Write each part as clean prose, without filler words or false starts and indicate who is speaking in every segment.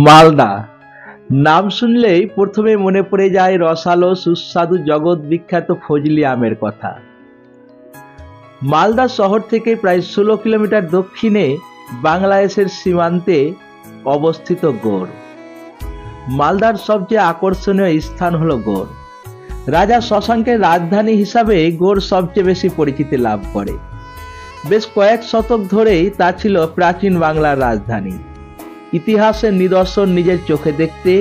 Speaker 1: মালদা নাম শুনলেই প্রথমে মনে পড়ে যায় রসালো সুস্বাদু জগৎ বিখ্যাত ফজলি আমের কথা। মালদা শহর থেকে প্রায় 16 কিলোমিটার দক্ষিণে বাংলাদেশের সীমান্তে অবস্থিত গৌড়। মালদার সবচেয়ে আকর্ষণীয় স্থান হলো গৌড়। রাজা শশাঙ্কের রাজধানী হিসাবে গৌড় সবচেয়ে বেশি পরিচিতি লাভ করে। বেশ কয়েক শতক ধরেই তা ছিল প্রাচীন বাংলার রাজধানী। ইতিহাসের নিদর্শন নিজের চোখে দেখতে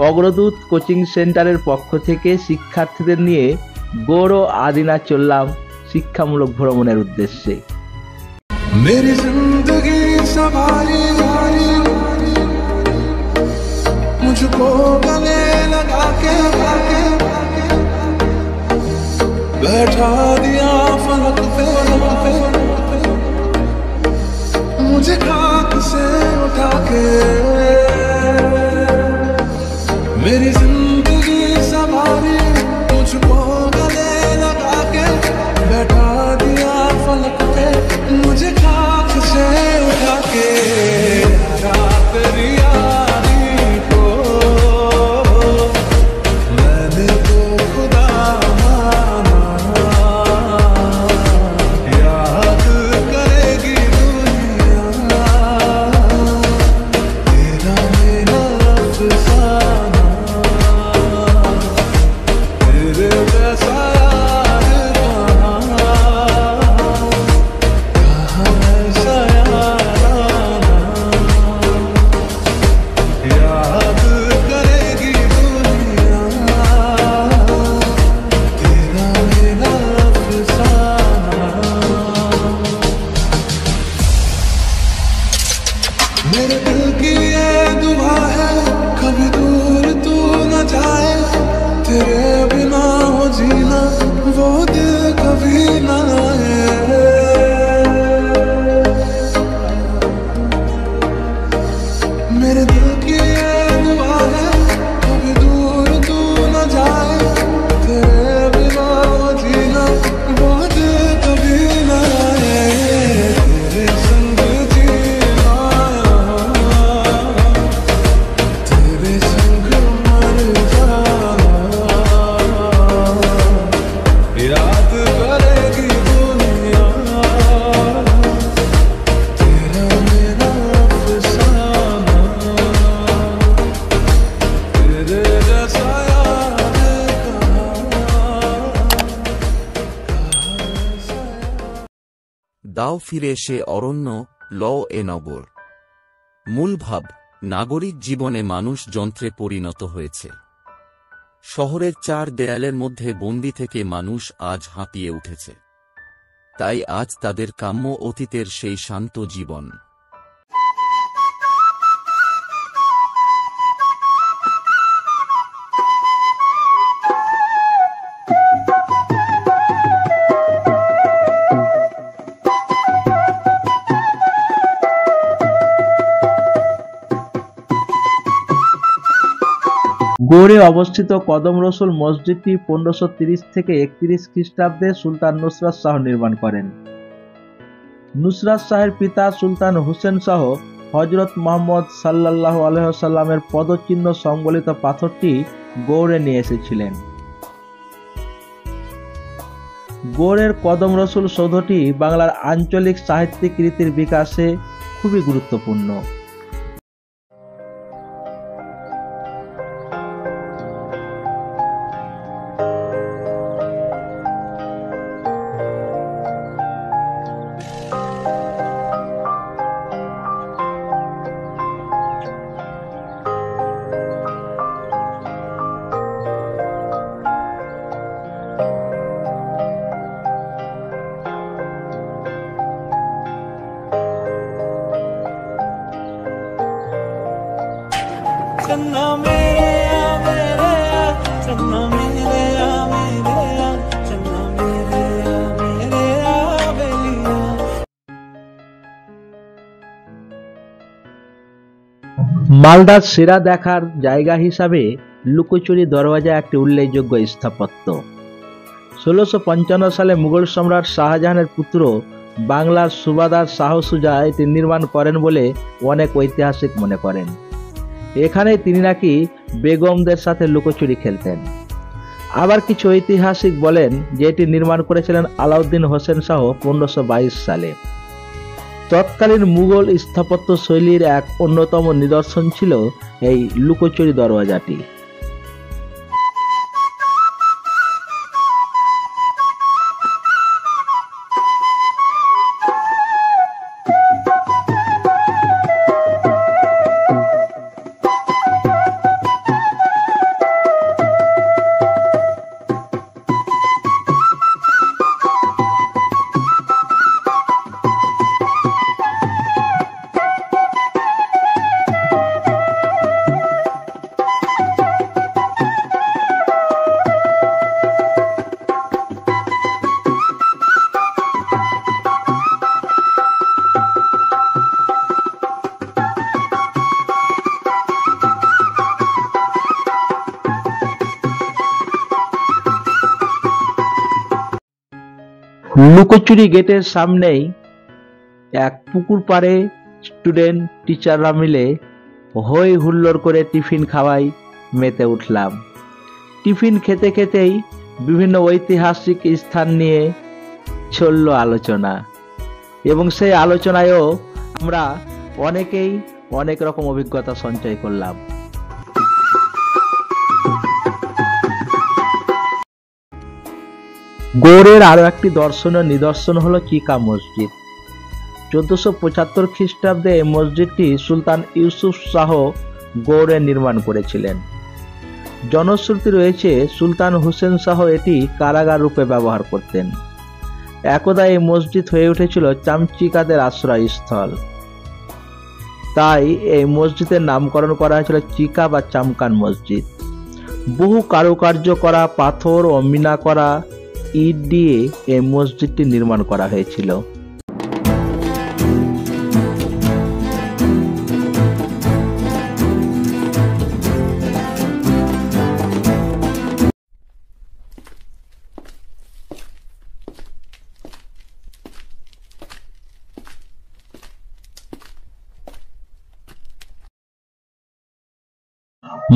Speaker 1: অগ্রদূত কোচিং সেন্টারের পক্ষ থেকে শিক্ষার্থীদের নিয়ে গৌড় ও আদিনা চললাম শিক্ষামূলক ভ্রমণের উদ্দেশ্যে।
Speaker 2: मेरी जिंदगी संभाली मुझको गले लगा के बैठा दिया फलक पे मुझे खाक से उठा के मेरी जिंदगी संभाली मुझको गले लगा के बैठा दिया फलक पे मुझे खाक से उठा के तेरी यारी को मैंने तो खुदा माना याद करेगी दुनिया तेरा मेरा अफसाना तेरे जैसा मेरे दिल की ये दुआ है कभी दूर तू न जाए तेरे बिना हो जीना वो दिल कभी न आए मेरे दिल की ये दुआ है कभी दूर तू न जाए तेरे बिना हो जीना वो दिल कभी न आए तेरे संग जीना तेरे संग मर जाना याद करेगी दुनिया तेरा मेरा अफसाना तेरे जैसा यार
Speaker 3: দাও ফিরে সে অরণ্য লও এ নগর। মূল ভাব, নাগরিক জীবনে মানুষ যন্ত্রে পরিণত হয়েছে। শহরের চার দেয়ালের মধ্যে বন্দি থেকে মানুষ আজ হাঁপিয়ে উঠেছে। তাই আজ তাদের কাম্য অতীতের সেই শান্ত জীবন।
Speaker 1: গৌড়ে অবস্থিত কদম রসুল মসজিদটি 1530 থেকে 31 খ্রিস্টাব্দে সুলতান নুসরাত শাহ নির্মাণ করেন। নুসরাত শাহের পিতা সুলতান হুসেন শাহ হযরত মুহাম্মদ সাল্লাল্লাহু আলাইহি ওয়াসাল্লামের পদচিহ্ন সংবলিত পাথরটি গৌড়ে নিয়ে এসেছিলেন। গৌড়ের কদম রসুল সৌধটি বাংলার আঞ্চলিক সাহিত্যিক রীতির বিকাশে খুবই গুরুত্বপূর্ণ।
Speaker 2: चन्ना मेरे चन्ना मेरे चन्ना मेरे बेलिया।
Speaker 1: মালদার সেরা দেখার জায়গা হিসাবে লুকোচুরি দরওয়াজা একটি উল্লেখযোগ্য স্থাপত্য। 1655 সালে মুঘল সম্রাট শাহজাহানের পুত্র বাংলার সুবাদার শাহ সুজা এটি নির্মাণ করেন বলে অনেক ঐতিহাসিক মনে করেন। এখানেই তিনি নাকি বেগমদের সাথে লুকোচুরি খেলতেন। আবার কিছু ঐতিহাসিক বলেন যে এটি নির্মাণ করেছিলেন আলাউদ্দিন হোসেন শাহ 1522 সালে। তৎকালীন মুঘল স্থাপত্য শৈলীর এক অন্যতম নিদর্শন ছিল এই লুকোচুরি দরওয়াজাটি। লুকোচুরি গেটের সামনেই এক পুকুর পাড়ে স্টুডেন্ট টিচাররা মিলে হই হুল্লোড় করে টিফিন খাওয়াই মেতে উঠলাম। টিফিন খেতে খেতেই বিভিন্ন ঐতিহাসিক স্থান নিয়ে চলল আলোচনা, এবং সেই আলোচনায়ও আমরা অনেকেই অনেক রকম অভিজ্ঞতা সঞ্চয় করলাম। গৌড়ের আরো একটি দর্শনীয় নিদর্শন হলো চিকা মসজিদ। 1475 খ্রিস্টাব্দে এই মসজিদটি সুলতান ইউসুফ শাহ গৌড়ে নির্মাণ করেছিলেন। জনশ্রুতি রয়েছে সুলতান হুসেন শাহ এটি কারাগার রূপে ব্যবহার করতেন। একদা এই মসজিদ হয়ে উঠেছিল চামচিকাদের আশ্রয়স্থল, তাই এই মসজিদের নামকরণ করা হয়েছিল চিকা বা চামকান মসজিদ। বহু কারুকার্য করা পাথর ও মিনা করা ইট দিয়ে এই মসজিদটি নির্মাণ করা হয়েছিল।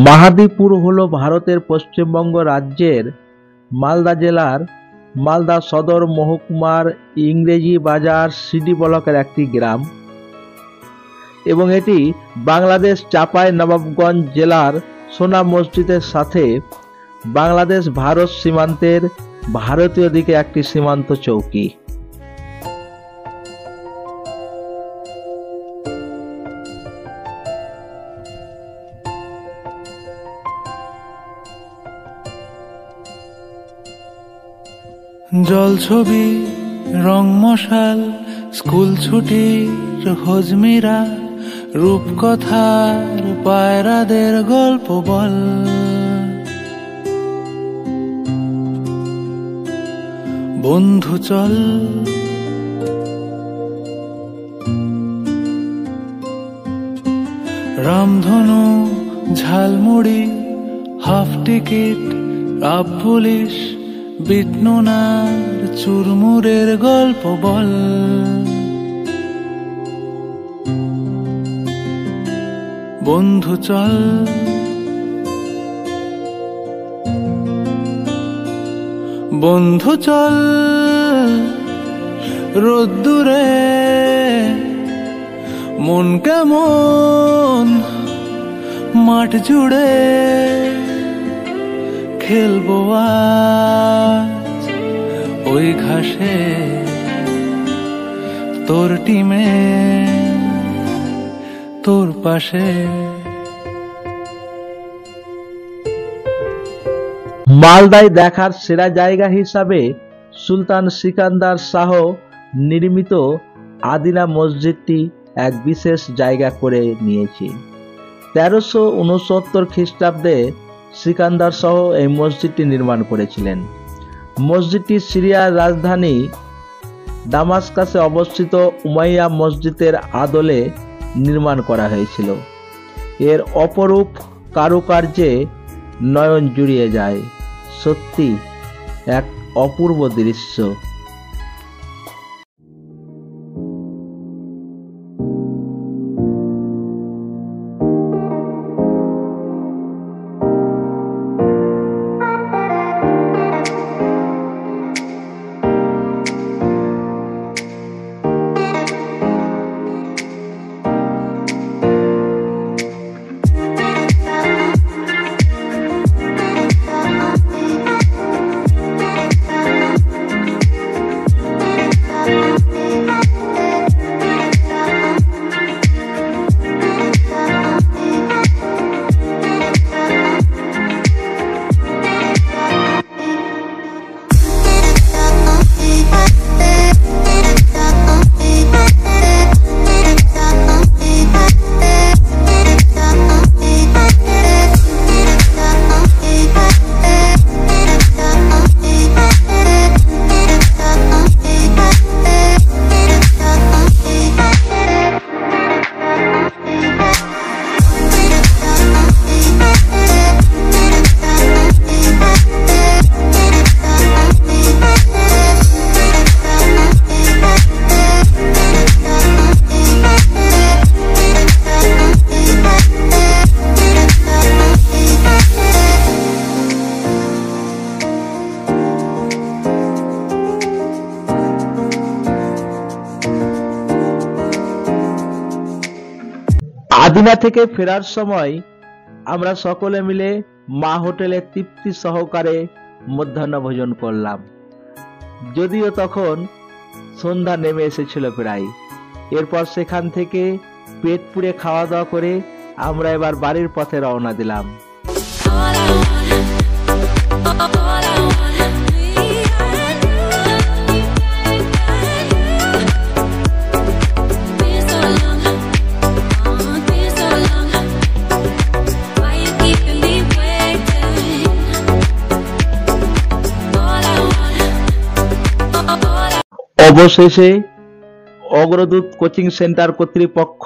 Speaker 1: মাহাদীপুর হল ভারতের পশ্চিমবঙ্গ রাজ্যের মালদা জেলার মালদা সদর মহকুমার ইংরেজি বাজার সিডি ব্লকের একটি গ্রাম, এবং এটি বাংলাদেশ চাঁপাই নবাবগঞ্জ জেলার সোনা মসজিদের সাথে বাংলাদেশ ভারত সীমান্তের ভারতীয় দিকে একটি সীমান্ত চৌকি।
Speaker 2: জলছবি রং মশাল স্কুল ছুটির হজমিরা রূপকথার পায়রাদের গল্প বল, বন্ধু চল রামধনু jhalmuri half ticket up police বিটনুনার চুরমুরের গল্প বল, বন্ধু চল বন্ধু চল রোদ্দুরে মন কেমন মাঠ জুড়ে খেলবো আজ ওই ঘাসে তোর টিমে তোর পাশে।
Speaker 1: মালদায় দেখার সেরা জায়গা হিসাবে সুলতান সিকান্দার শাহ নির্মিত আদিনা মসজিদটি এক বিশেষ জায়গা করে নিয়েছে। 1369 খ্রিস্টাব্দে সিকান্দার শাহ এই মসজিদটি নির্মাণ করেছিলেন। মসজিদটি সিরিয়ার রাজধানী দামাস্কাসে অবস্থিত উমাইয়া মসজিদের আদলে নির্মাণ করা হয়েছিল। এর অপরূপ কারুকার্যে নয়ন জুড়িয়ে যায়, সত্যি এক অপূর্ব দৃশ্য। চীনা থেকে ফেরার সময় আমরা সকলে মিলে মা হোটেলে তৃপ্তি সহকারে মধ্যাহ্নভোজন করলাম। যদিও তখন সন্ধ্যা নেমে এসেছিল প্রায়। এরপর সেখান থেকে পেট পুড়ে খাওয়া দাওয়া করে আমরা এবার বাড়ির পথে রওনা দিলাম। অবশেষে অগ্রদূত কোচিং সেন্টার কর্তৃপক্ষ,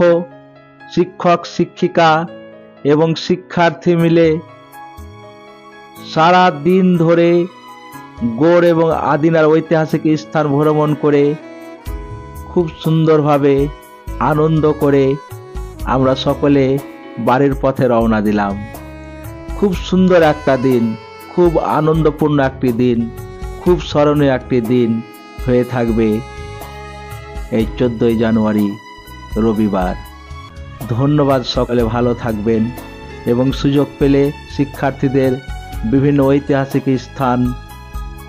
Speaker 1: শিক্ষক শিক্ষিকা এবং শিক্ষার্থী মিলে সারা দিন ধরে গৌড় এবং আদিনার ঐতিহাসিক স্থান ভ্রমণ করে খুব সুন্দরভাবে আনন্দ করে আমরা সকলে বাড়ির পথে রওনা দিলাম। খুব সুন্দর একটা দিন, খুব আনন্দপূর্ণ একটি দিন, খুব স্মরণীয় একটি দিন হয়ে থাকবে এই 14ই জানুয়ারি রবিবার। ধন্যবাদ। সকলে ভালো থাকবেন এবং সুযোগ পেলে শিক্ষার্থীদের বিভিন্ন ঐতিহাসিক স্থান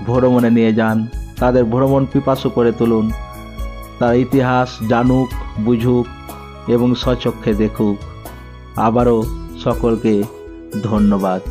Speaker 1: ভ্রমণে নিয়ে যান। তাদের ভ্রমণ পিপাসু করে তুলুন। তার ইতিহাস জানুক, বুঝুক এবং স্বচক্ষে দেখুক। আবারও সকলকে ধন্যবাদ।